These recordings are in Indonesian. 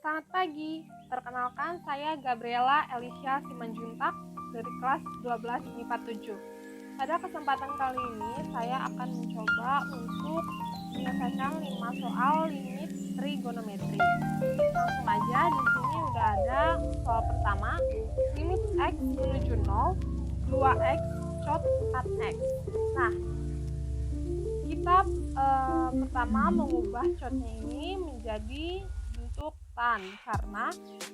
Selamat pagi, perkenalkan saya Gabriela Elisha Simanjuntak dari kelas 12 MIPA 7. Pada kesempatan kali ini saya akan mencoba untuk menyelesaikan 5 soal limit trigonometri. Langsung aja, di sini udah ada soal pertama, limit X menuju 0, 2X cot 4X. Nah, kita pertama mengubah cotnya ini menjadi bentuk tan karena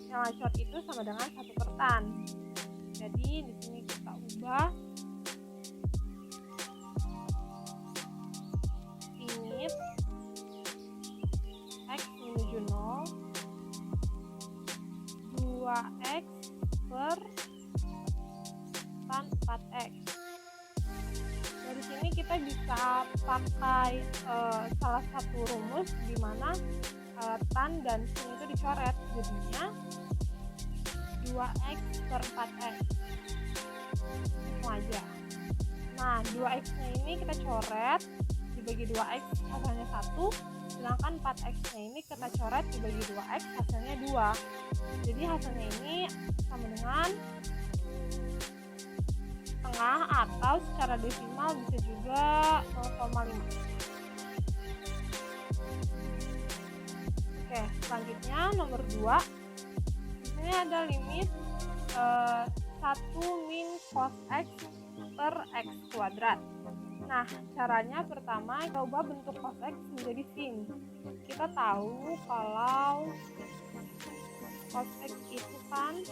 nilai cot itu sama dengan 1/tan. Jadi di sini kita ubah limit X menuju 0, 2X per tan 4X. Dari sini kita bisa pakai salah satu rumus di mana tan dan sin itu dicoret, jadinya 2X per 4X. Langsung aja. Nah, 2X nya ini kita coret, dibagi 2X hasilnya 1, sedangkan 4X nya ini kita coret dibagi 2X hasilnya 2. Jadi hasilnya ini sama dengan setengah, atau secara desimal bisa juga 0,5. Oke, selanjutnya nomor 2. Di sini ada limit 1 min cos X per X kuadrat. Nah, caranya pertama kita ubah bentuk cos X menjadi sin. Kita tahu kalau cos X itu kan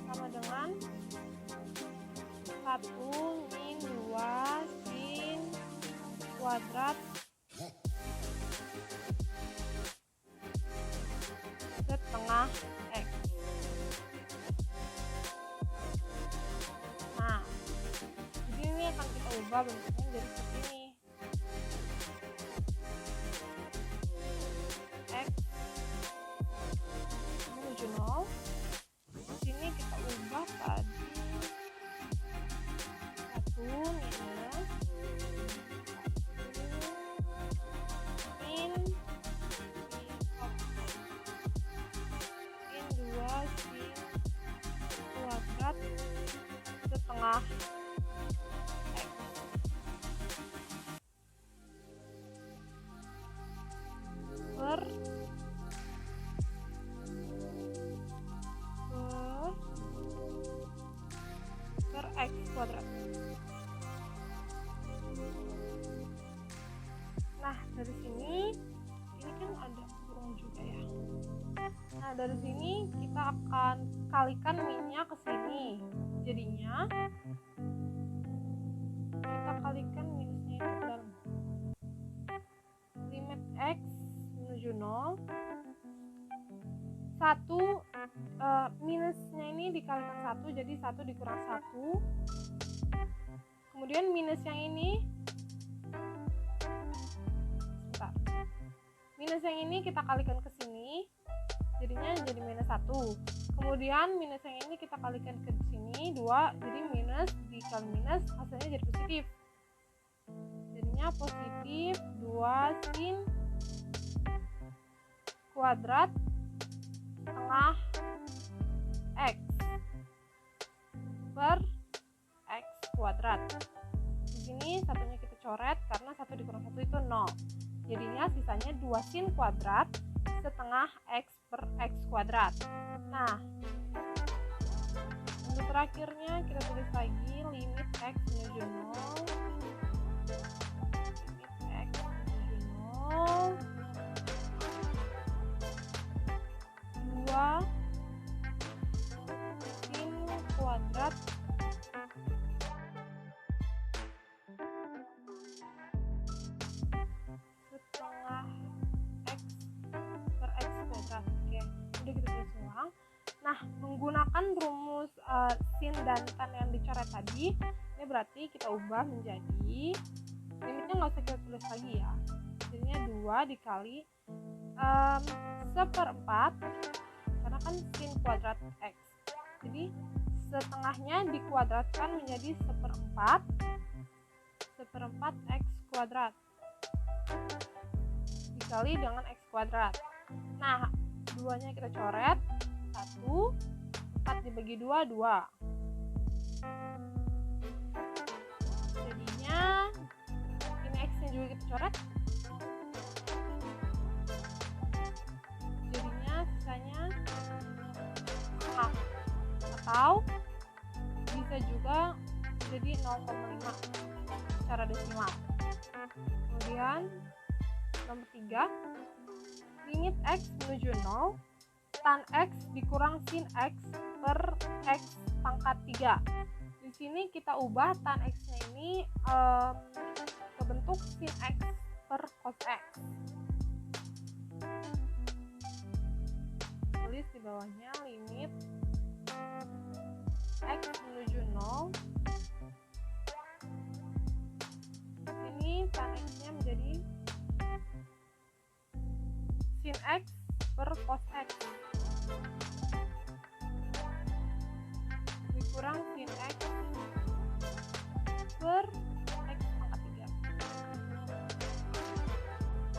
sama dengan 1 min 2 sin kuadrat setengah X. Nah, jadi ini akan kita ubah bentuknya jadi seperti ini. X menuju 0. Di sini kita ubah tadi 1 minus sin 2 sin kuadrat setengah X per X kuadrat. Nah, dari sini ini kan ada kurung juga ya. Nah, dari sini kita akan kalikan minnya ke sini. Jadinya kita kalikan minusnya itu ke dalam. Limit X menuju 0. 1 minusnya ini dikalikan 1, jadi 1 dikurang 1. Kemudian minus yang ini minus yang ini kita kalikan ke sini, jadinya jadi minus 1. Kemudian minus yang ini kita kalikan ke sini 2, jadi minus dikali minus hasilnya jadi positif. Jadinya positif 2 sin kuadrat setengah X per X kuadrat. Di sini satunya kita coret karena 1 dikurang 1 itu 0. Jadinya sisanya 2 sin kuadrat setengah X per X kuadrat. Nah, untuk terakhirnya kita tulis lagi limit X menuju 0. Limit X menuju 0. 2 sin kuadrat setengah X per X kuadrat. Oke, udah kita tulis ulang. Nah, menggunakan rumus sin dan tan yang dicoret tadi, ini berarti kita ubah menjadi limitnya nggak usah kita tulis lagi ya. Jadinya 2 dikali 1/4, karena kan sin kuadrat X. Jadi setengahnya dikuadratkan menjadi 1/4 X kuadrat dikali dengan X kuadrat. Nah, 2-nya kita coret, 1, 4 dibagi 2, 2. Jadinya ini X-nya juga kita coret. Jadinya sisanya half, atau bisa juga jadi 0,5 secara desimal. Kemudian nomor 3, limit X menuju 0, tan X dikurang sin X per X pangkat 3. Di sini kita ubah tan X-nya ini ke bentuk sin X per cos X. Tulis di bawahnya limit X menuju 0. Ini tan X-nya menjadi sin X per cos X dikurang sin X per X pangkat 3.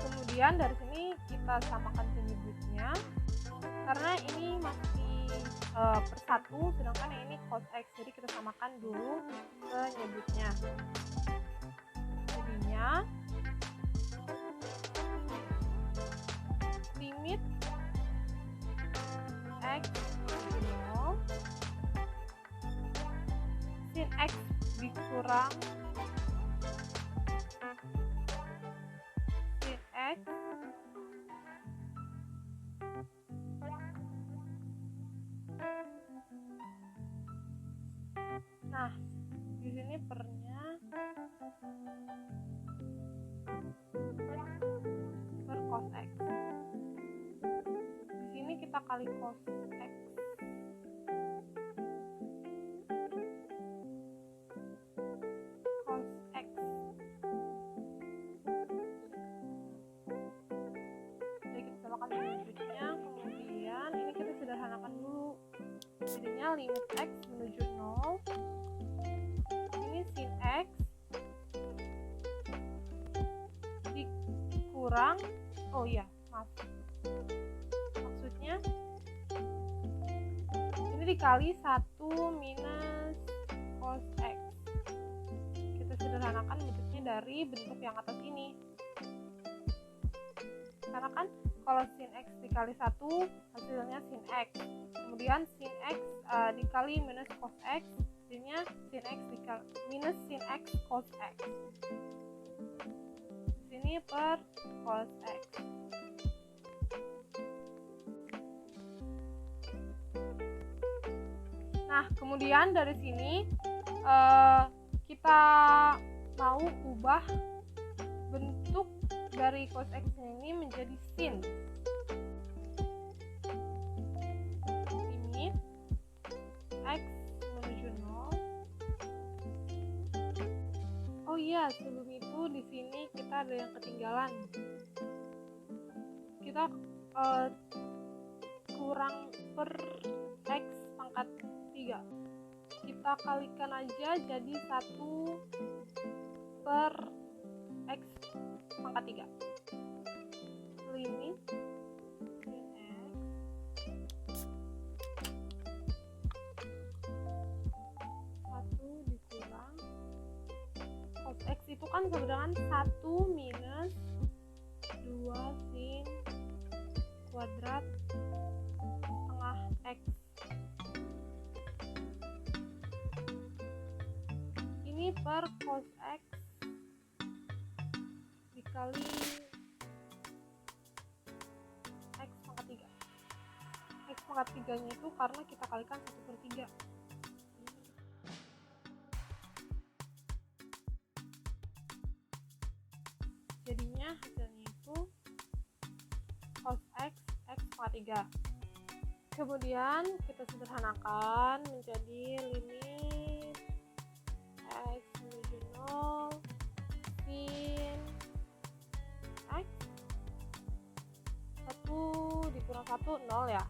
Kemudian dari sini kita samakan penyebutnya, karena ini masih per 1, sedangkan yang ini cos X, jadi kita samakan dulu penyebutnya. Jadinya limit X menuju 0, sin X dikurang sin X nah di sini pernya per cos X. Di sini kita kali cos X. Cos X. Jadi kita samakan penyebutnya, kemudian ini kita sederhanakan dulu. Jadinya limit X menuju 0. Ini sin X dikurang, oh iya, maaf. Maksudnya ini dikali 1 minus cos X. Kita sederhanakan bentuknya dari bentuk yang atas ini. Karena kan kalau sin X dikali 1 hasilnya sin X. Kemudian sin X dikali minus cos X, jadinya sin X dikali minus sin X cos X. Di sini per cos X. Nah, kemudian dari sini kita mau ubah bentuk dari cos X ini menjadi sin. Limit X menuju 0. Oh iya, sebelum itu di sini kita ada yang ketinggalan. Kita kurang per X pangkat 3. Kita kalikan aja jadi 1 per X pangkat 3. Limit sin X 1 dikurang cos X itu kan sama dengan 1 minus 2 sin kuadrat setengah X. Ini per cos X dikali X pangkat 3. X pangkat 3 nya itu karena kita kalikan 1 per 3. Jadinya hasilnya itu cos X, X pangkat 3. Kemudian kita sederhanakan menjadi limit X menuju 0 sin X 1 dikurang 1, 0 ya.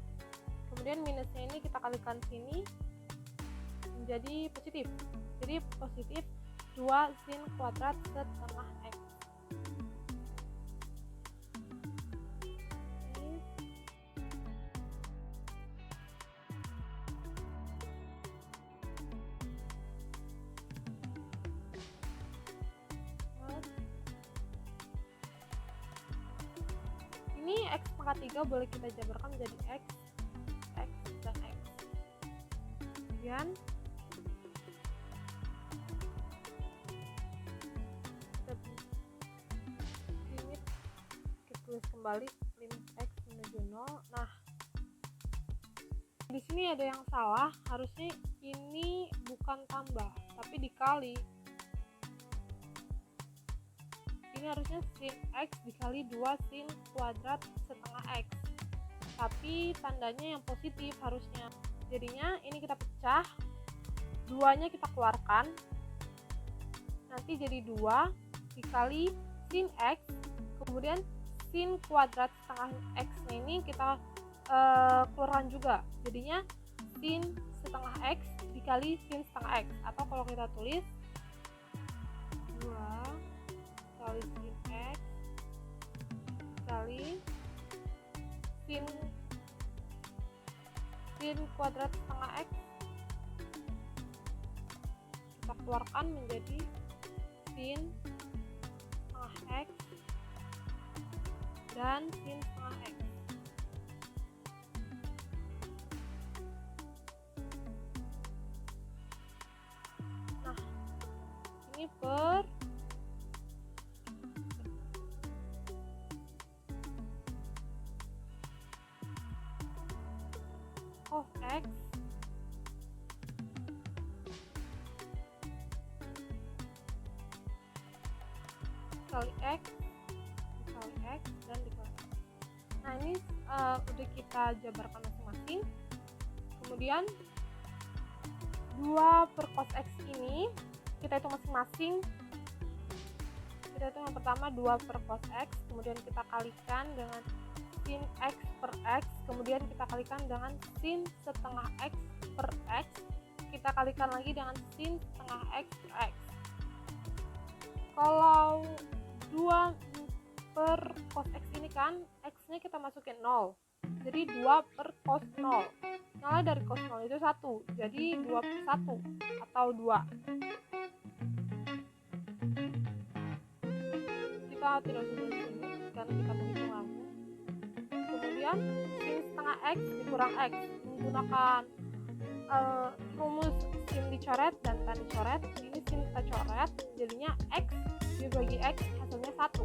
Kemudian minusnya ini kita kalikan sini menjadi positif. Jadi positif 2 sin kuadrat setengah X. pangkat 3 boleh kita jabarkan menjadi X, X, dan X. Kemudian limit kita tulis kembali limit X menuju 0. Nah, di sini ada yang salah, harusnya ini bukan tambah tapi dikali. Ini harusnya sin X dikali 2 sin kuadrat setengah X, tapi tandanya yang positif harusnya. Jadinya ini kita pecah, 2-nya kita keluarkan, nanti jadi 2 dikali sin X, kemudian sin kuadrat setengah X nya ini kita keluarkan juga, jadinya sin setengah X dikali sin setengah X, atau kalau kita tulis 2 kali sin X kali sin kuadrat setengah X, kita keluarkan menjadi sin setengah X dan sin setengah X. Nah, ini per cos X dikali X dikali X dan dikali X. Nah, ini udah kita jabarkan masing-masing. Kemudian 2 per cos X ini kita hitung masing-masing. Kita hitung yang pertama 2 per cos X, kemudian kita kalikan dengan sin X per X, kemudian kita kalikan dengan sin setengah X per X, kita kalikan lagi dengan sin setengah X per X. Kalau 2 per cos X ini kan X nya kita masukin 0, jadi 2 per cos 0. Nilai dari cos 0 itu 1, jadi 2 per 1 atau 2. Kita tidak usah tulis ini karena kita menghitung langsung. Kemudian sin setengah X dikurang X, menggunakan rumus sin dicoret dan tan dicoret. Ini sin kita coret, jadinya X dibagi X hasilnya 1.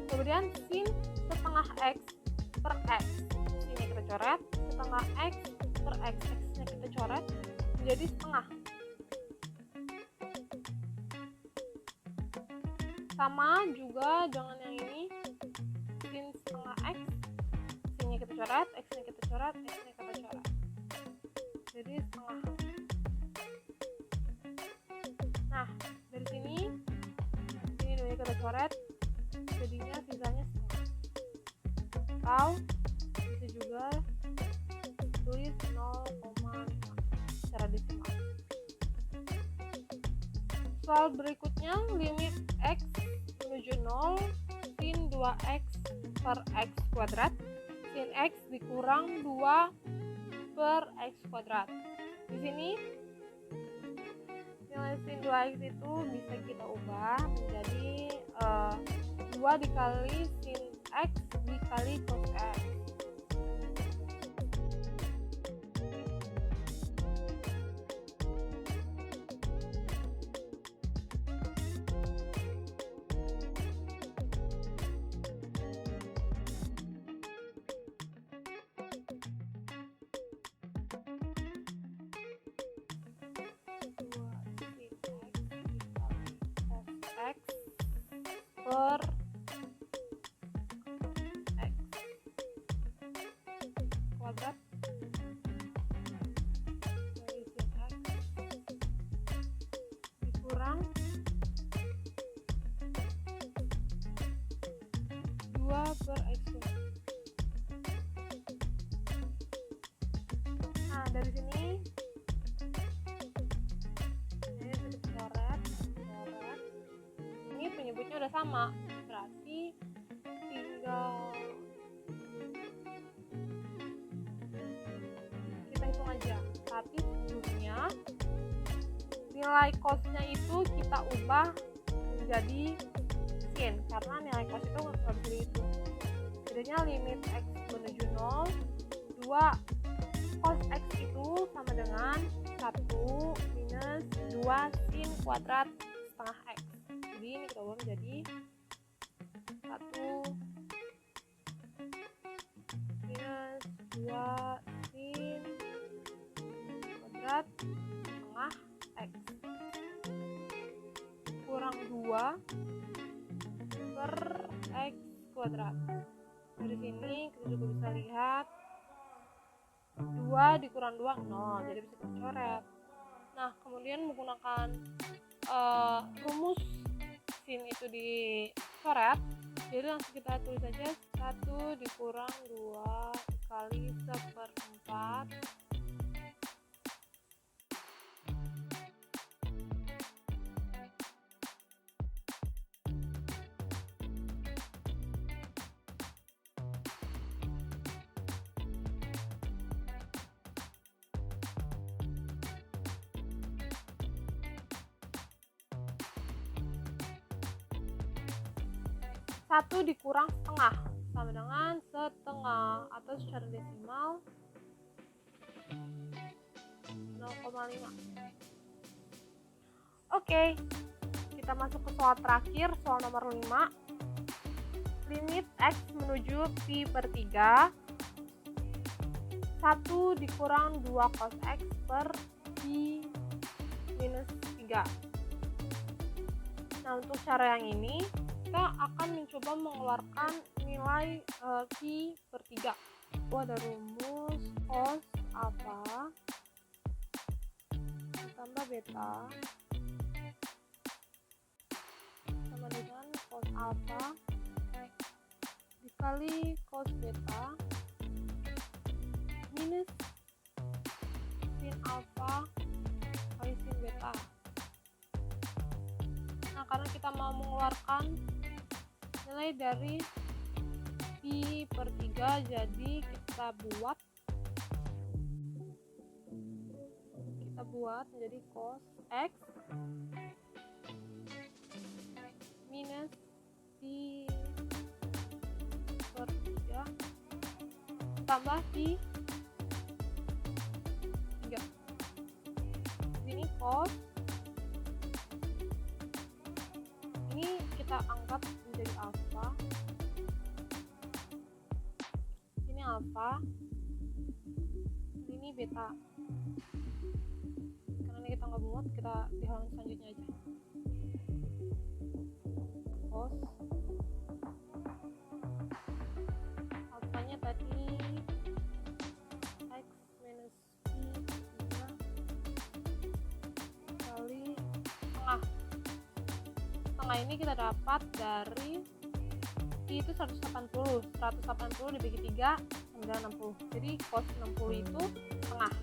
Kemudian sin setengah X per X, ini kita coret, setengah X per X, X nya kita coret menjadi setengah. Sama juga dengan yang ini, sin setengah X, sin nya kita coret, X nya kita coret, X nya kita coret, jadi setengah. Nah, dari sini dua kita coret, jadinya sisanya setengah. Atau bisa juga tulis 0,5 secara desimal. Soal berikutnya, limit X menuju 0 sin 2X per X kuadrat, sin X dikurang 2 per X kuadrat. Di sini nilai sin 2X itu bisa kita ubah menjadi 2 dikali sin X dikali cos X. X per X kuadrat dari sin X dikurang 2 per X kuadrat. Nah, dari sini ini sudah coret. Ini penyebutnya udah sama, berarti tinggal kita hitung aja. Tapi sebelumnya nilai cosnya itu kita ubah menjadi sin, karena nilai cos itu nggak bisa dihitung. Jadinya limit x menuju 0, 2 cos x itu sama dengan 1 minus 2 sin kuadrat setengah x. Jadi ini kita ubah menjadi 1 minus 2 sin kuadrat setengah x kurang 2 per x kuadrat. Dari sini kita juga bisa lihat 2 dikurang 2, 0, jadi bisa kita coret. Nah, kemudian menggunakan rumus sin itu dicoret, jadi langsung kita tulis saja 1 dikurang 2 kali 1/4 1 dikurang setengah sama dengan setengah, atau secara desimal 0,5. Oke, kita masuk ke soal terakhir, soal nomor 5. Limit x menuju pi per 3, 1 dikurang 2 cos x per pi minus 3. Nah, untuk cara yang ini kita akan mencoba mengeluarkan nilai pi per 3. Ada rumus cos alpha ditambah beta sama dengan cos alpha dikali cos beta minus sin alpha kali sin beta. Nah, karena kita mau mengeluarkan nilai dari pi per 3, jadi kita buat menjadi cos x minus pi per 3 tambah pi 3. Ini cos, ini kita anggap menjadi alfa, ini alfa, ini beta. Karena ini kita nggak muat, kita di halaman selanjutnya aja. Cos alfanya tadi x minus pi 3 kali setengah. Setengah ini kita dapat dari pi itu 180 dibagi 3 sama dengan 60, jadi cos 60 itu setengah.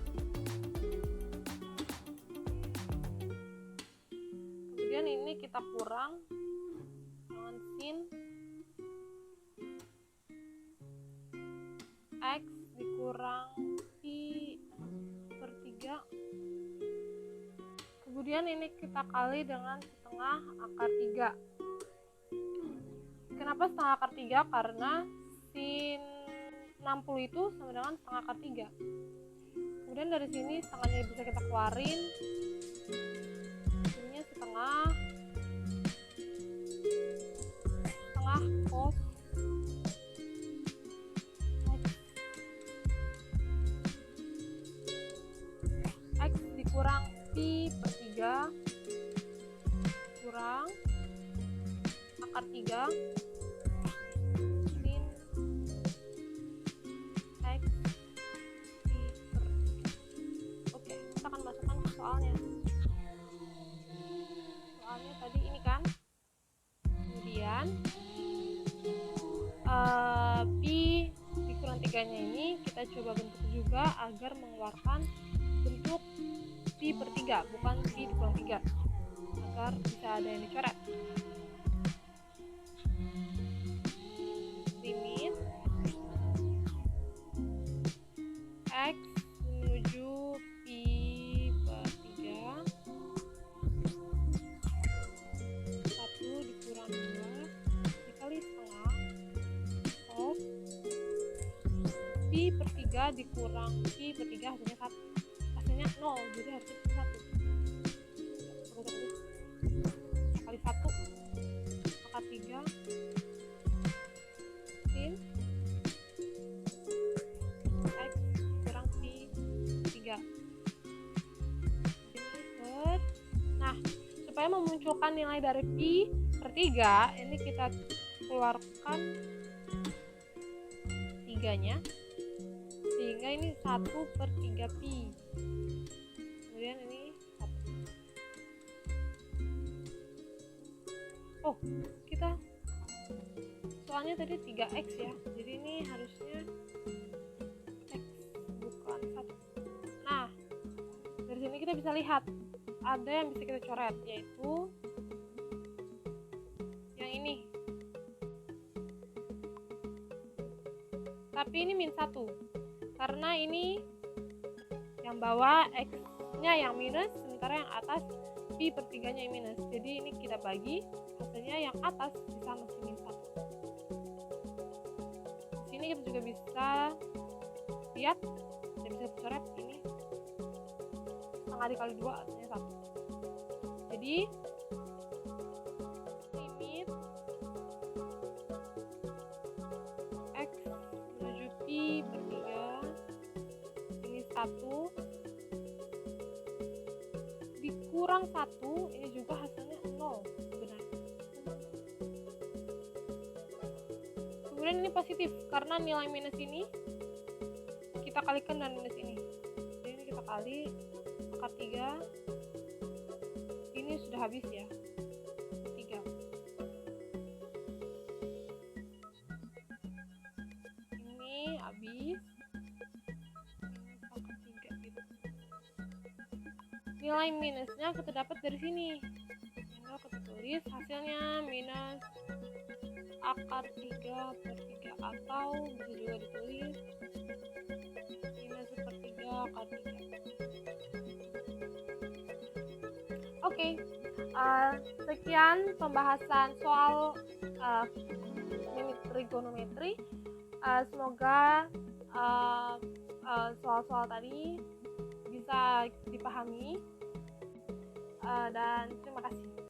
Kemudian ini kita kurang dengan sin x dikurang pi per 3, kemudian ini kita kali dengan setengah akar 3. Kenapa setengah akar 3? Karena sin 60 itu sama dengan setengah akar 3. Kemudian dari sini setengahnya bisa kita keluarin, ininya setengah cos x dikurang pi per 3 kurang akar 3 sin x pi per 3. Oke, kita akan masukkan ke soalnya. Soalnya tadi ini kan, kemudian pi dikurang 3 nya ini kita coba bentuk juga agar mengeluarkan bentuk pi per 3, bukan pi dikurang 3, agar bisa ada yang dicoret. Limit x menuju pi per 3, 1 dikurang 2 pi per 3 dikurang pi per 3 hasilnya 0, jadi harusnya 1. Kali 1 pangkat 3 sin x kurang pi 3. Nah, supaya memunculkan nilai dari pi per 3, ini kita keluarkan 3-nya, sehingga ini 1 per 3 pi. Kemudian ini 1. Oh, kita soalnya tadi 3x ya, jadi ini harusnya x bukan 1. Nah, dari sini kita bisa lihat ada yang bisa kita coret, yaitu yang ini. Tapi ini min 1, karena ini yang bawah x-nya yang minus, sementara yang atas pi per 3-nya yang minus. Jadi ini kita bagi, hasilnya yang atas bisa masih min 1. Di sini kita juga bisa lihat, kita bisa coret ini setengah dikali 2 artinya 1. Jadi limit x menuju pi per 3 ini 1 dikurang 1, ini juga hasilnya 0 sebenarnya. Kemudian ini positif karena nilai minus ini kita kalikan dengan minus ini. Jadi ini kita kali pangkat 3, ini sudah habis ya, 3. Ini habis, ini pangkat 3 gitu. Nilai minusnya kita dapat dari sini, tinggal kita tulis hasilnya minus akar 3 per 3, atau bisa juga ditulis minus sepertiga akar 3. Oke, sekian pembahasan soal limit trigonometri. Semoga soal-soal tadi bisa dipahami, dan terima kasih.